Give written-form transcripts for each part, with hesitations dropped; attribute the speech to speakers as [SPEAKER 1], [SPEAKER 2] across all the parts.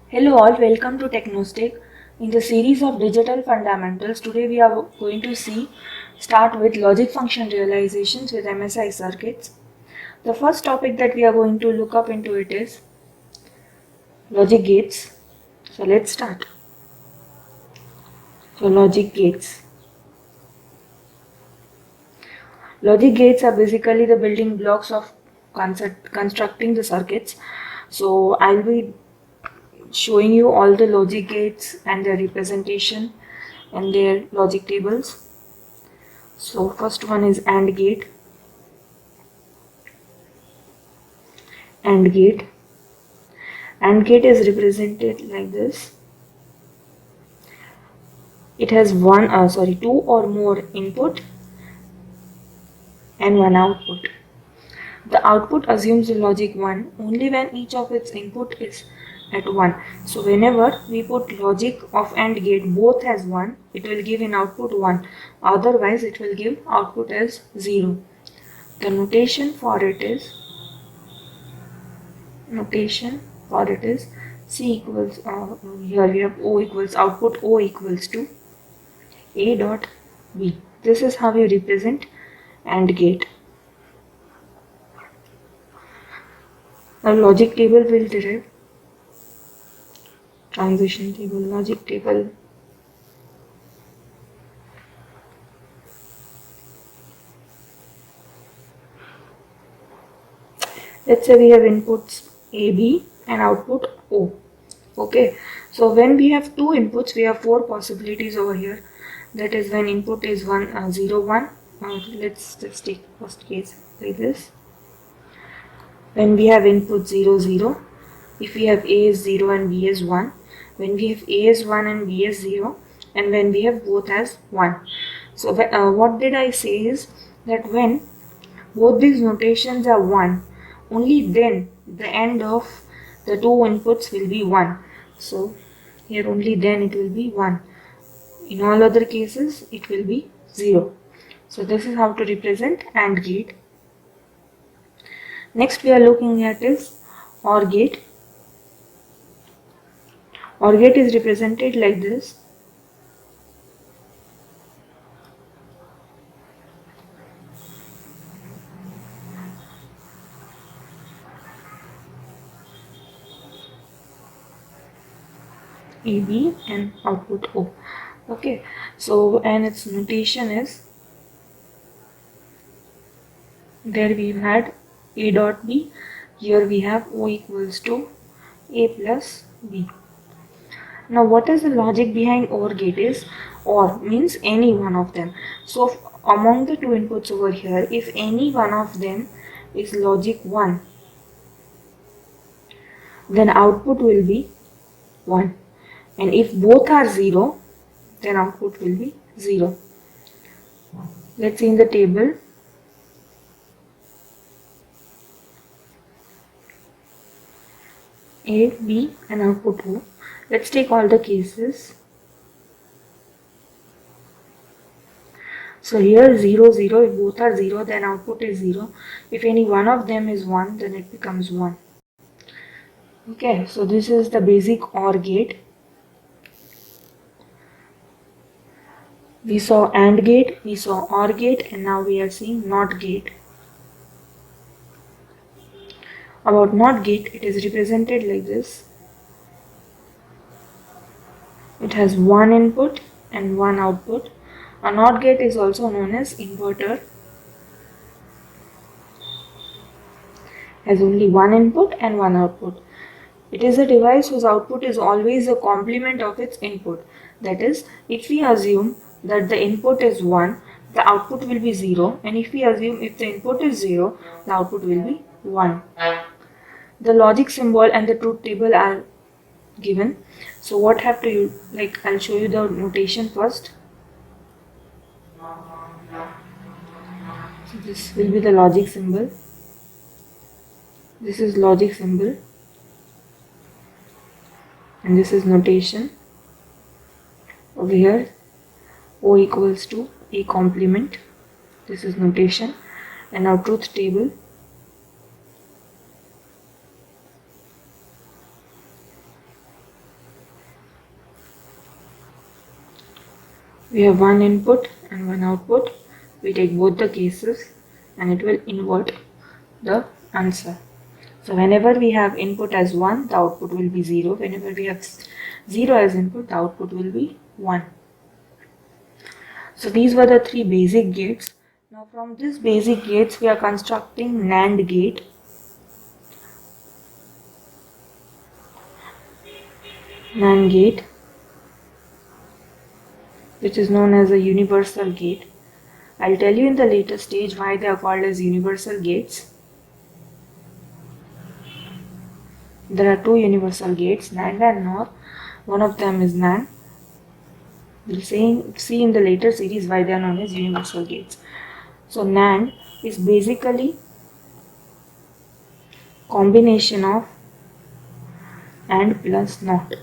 [SPEAKER 1] Hello all, welcome to Techno. In the series of digital fundamentals, today we are going to start with logic function realizations with MSI circuits. The first topic that we are going to look up into it is logic gates. So let's start. So logic gates. Logic gates are basically the building blocks of constructing the circuits. So I'll be showing you all the logic gates and their representation and their logic tables. So first one is AND gate. AND gate. AND gate is represented like this. It has two or more input and one output. The output assumes the logic 1 only when each of its input is at 1. So whenever we put logic of AND gate both as 1, it will give in output 1. Otherwise it will give output as 0. The notation for it is C equals, here we have O equals, output O equals to A dot B. This is how you represent AND gate. Now logic table will derive transition table, logic table. Let's say we have inputs A, B and output O. Okay, so when we have two inputs, we have four possibilities over here. That is when input is 0, 1. Let's just take first case like this. When we have input 0, 0, if we have A is 0 and B is 1, when we have A is 1 and B is 0, and when we have both as 1. So what did I say is that when both these notations are 1, only then the end of the two inputs will be 1. So here only then it will be 1. In all other cases it will be 0. So this is how to represent AND gate. Next we are looking at is OR gate. OR gate is represented like this. AB and output O. Okay, so and its notation is, there we had A dot B, here we have O equals to A plus B. Now what is the logic behind OR gate is, OR means any one of them. So among the two inputs over here, if any one of them is logic 1, then output will be 1. And if both are 0, then output will be 0. Let's see in the table. A, B and output O. Let's take all the cases. So here 0, 0, if both are 0 then output is 0. If any one of them is 1 then it becomes 1. Okay, so this is the basic OR gate. We saw AND gate, we saw OR gate, and now we are seeing NOT gate. About NOT gate, it is represented like this. It has one input and one output. A NOT gate is also known as inverter. Has only one input and one output. It is a device whose output is always a complement of its input. That is, if we assume that the input is 1, the output will be 0, and if we assume if the input is 0, the output will be 1. The logic symbol and the truth table are given. So what have to you, I'll show you the notation first. So this will be the logic symbol. This is logic symbol. And this is notation. Over here, O equals to A complement. This is notation. And now truth table. We have one input and one output. We take both the cases and it will invert the answer. So whenever we have input as 1, the output will be 0. Whenever we have 0 as input, the output will be 1. So these were the three basic gates. Now from these basic gates, we are constructing NAND gate. NAND gate, which is known as a universal gate. I'll tell you in the later stage why they are called as universal gates. There are two universal gates, NAND and NOR. One of them is NAND. We'll see in the later series why they are known as universal gates. So NAND is basically combination of AND plus NOT.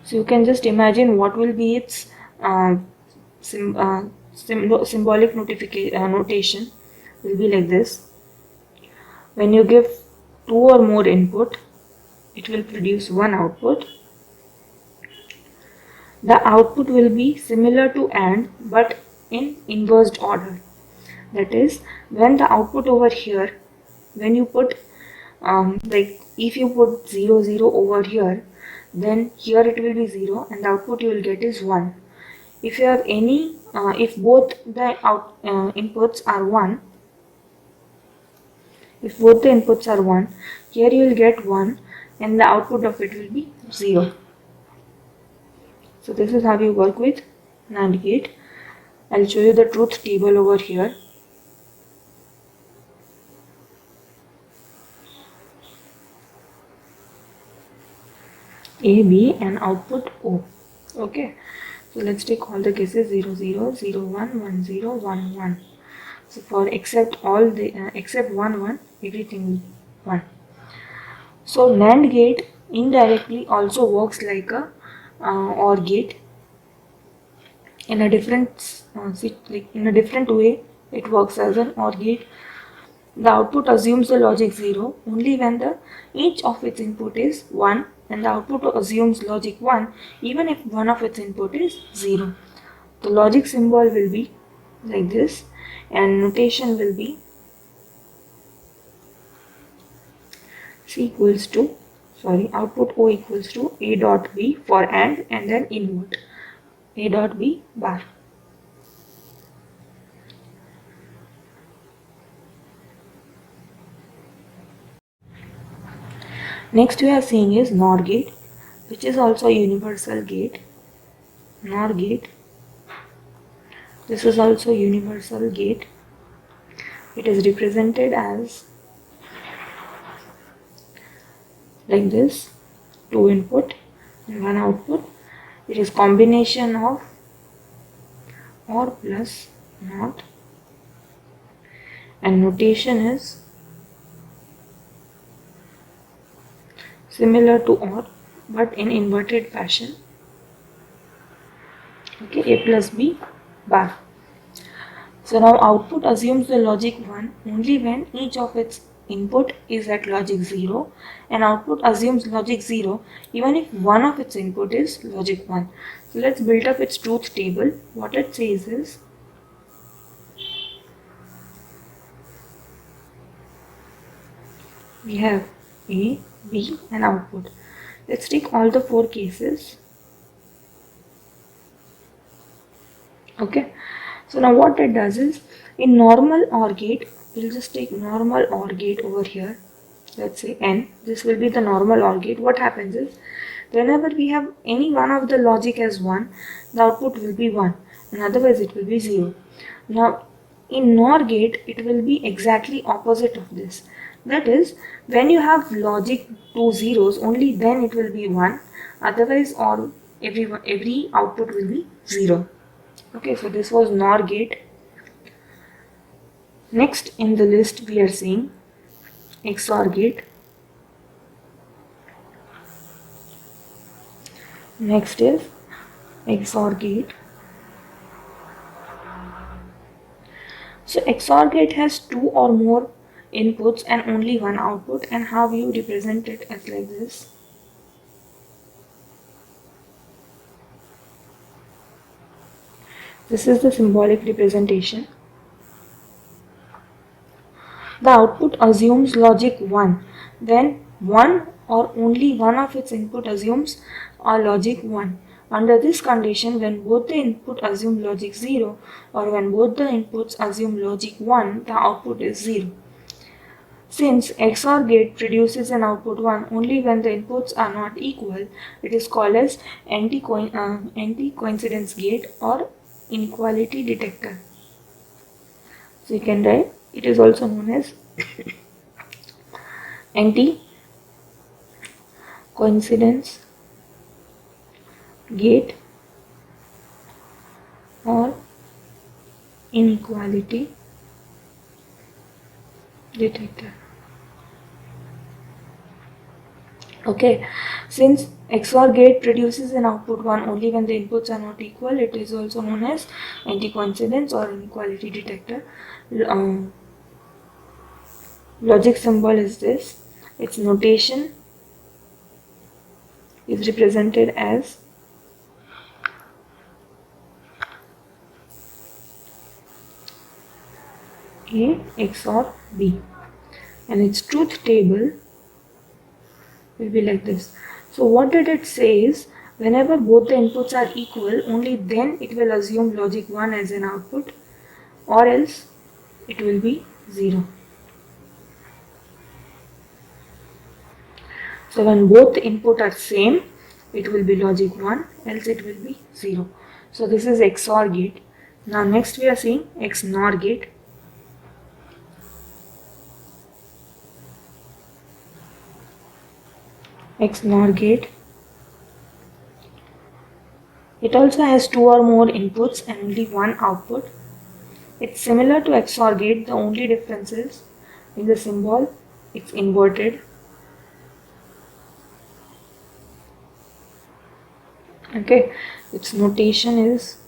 [SPEAKER 1] So you can just imagine what will be its symbolic notation will be like this. When you give two or more input, it will produce one output. The output will be similar to AND but in inversed order. That is, when the output over here, when you put like if you put 0 0 over here, then here it will be 0 and the output you will get is 1. If you have any if both the inputs are 1, if both the inputs are 1, here you will get 1 and the output of it will be 0. So this is how you work with NAND gate. I'll show you the truth table over here. A, B and output O. Okay. So let's take all the cases 0 0 0 1 1 0 1 1. So for except 1 1, everything 1. So NAND gate indirectly also works like a OR gate. In a different way, it works as an OR gate. The output assumes the logic 0 only when each of its input is 1, and the output assumes logic 1 even if one of its input is 0. The logic symbol will be like this and notation will be output O equals to A dot B for AND and then invert A dot B bar. Next we are seeing is NOR gate, which is also a universal gate. NOR gate. This is also a universal gate. It is represented as like this, 2 input and 1 output. It is combination of OR plus NOT and notation is similar to OR but in inverted fashion. Okay, A plus B bar. So now output assumes the logic 1 only when each of its input is at logic 0, and output assumes logic 0 even if one of its input is logic 1. So let's build up its truth table. What it says is we have A, B and output. Let's take all the 4 cases. Okay, so now what it does is in normal OR gate, we'll just take normal OR gate over here. Let's say N. This will be the normal OR gate. What happens is whenever we have any one of the logic as 1, the output will be 1 and otherwise it will be 0. Now in NOR gate, it will be exactly opposite of this. That is, when you have logic 2 zeros, only then it will be 1, otherwise every output will be 0. Okay, so this was NOR gate. Next in the list we are seeing XOR gate. Next is XOR gate. So XOR gate has 2 or more inputs and only one output, and how you represent it as like this. This is the symbolic representation. The output assumes logic 1. Then one or only one of its input assumes a logic 1. Under this condition, when both the input assume logic 0 or when both the inputs assume logic 1, the output is 0. Since XOR gate produces an output 1 only when the inputs are not equal, it is called as anti-coincidence gate or inequality detector. So you can write, it is also known as anti-coincidence gate or inequality detector. Okay, since XOR gate produces an output 1 only when the inputs are not equal, it is also known as anti-coincidence or inequality detector. Logic symbol is this. Its notation is represented as A XOR B, and its truth table will be like this. So what did it say is, whenever both the inputs are equal, only then it will assume logic 1 as an output, or else it will be 0. So when both the input are same, it will be logic 1, else it will be 0. So this is XOR gate. Now next we are seeing XNOR gate. XNOR gate. It also has 2 or more inputs and only one output. It's similar to XOR gate, the only difference is in the symbol, it's inverted. Okay, its notation is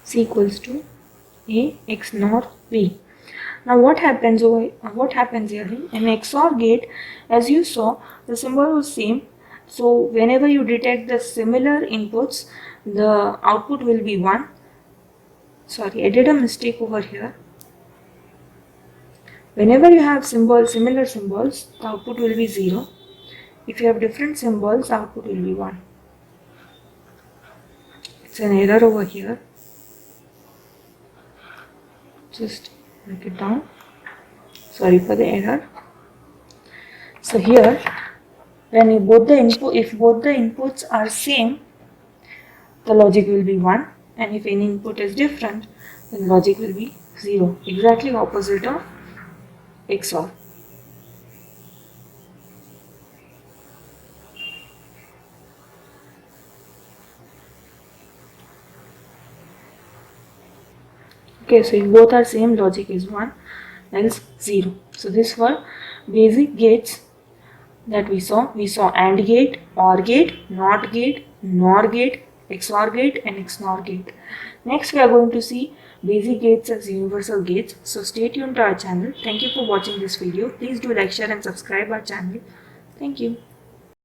[SPEAKER 1] C equals to A XNOR B. Now what happens here? In XOR gate, as you saw, the symbol was same. So whenever you detect the similar inputs, the output will be 1. Sorry, I did a mistake over here. Whenever you have similar symbols, the output will be 0. If you have different symbols, the output will be 1. It's an error over here. Just write it down. Sorry for the error. So here, when if both the inputs are same, the logic will be 1, and if any input is different, then logic will be 0. Exactly opposite of XOR. Okay, so if both are same, logic is 1, else 0. So these were basic gates that we saw. We saw AND gate, OR gate, NOT gate, NOR gate, XOR gate and XNOR gate. Next we are going to see basic gates as universal gates. So stay tuned to our channel. Thank you for watching this video. Please do like, share and subscribe our channel. Thank you.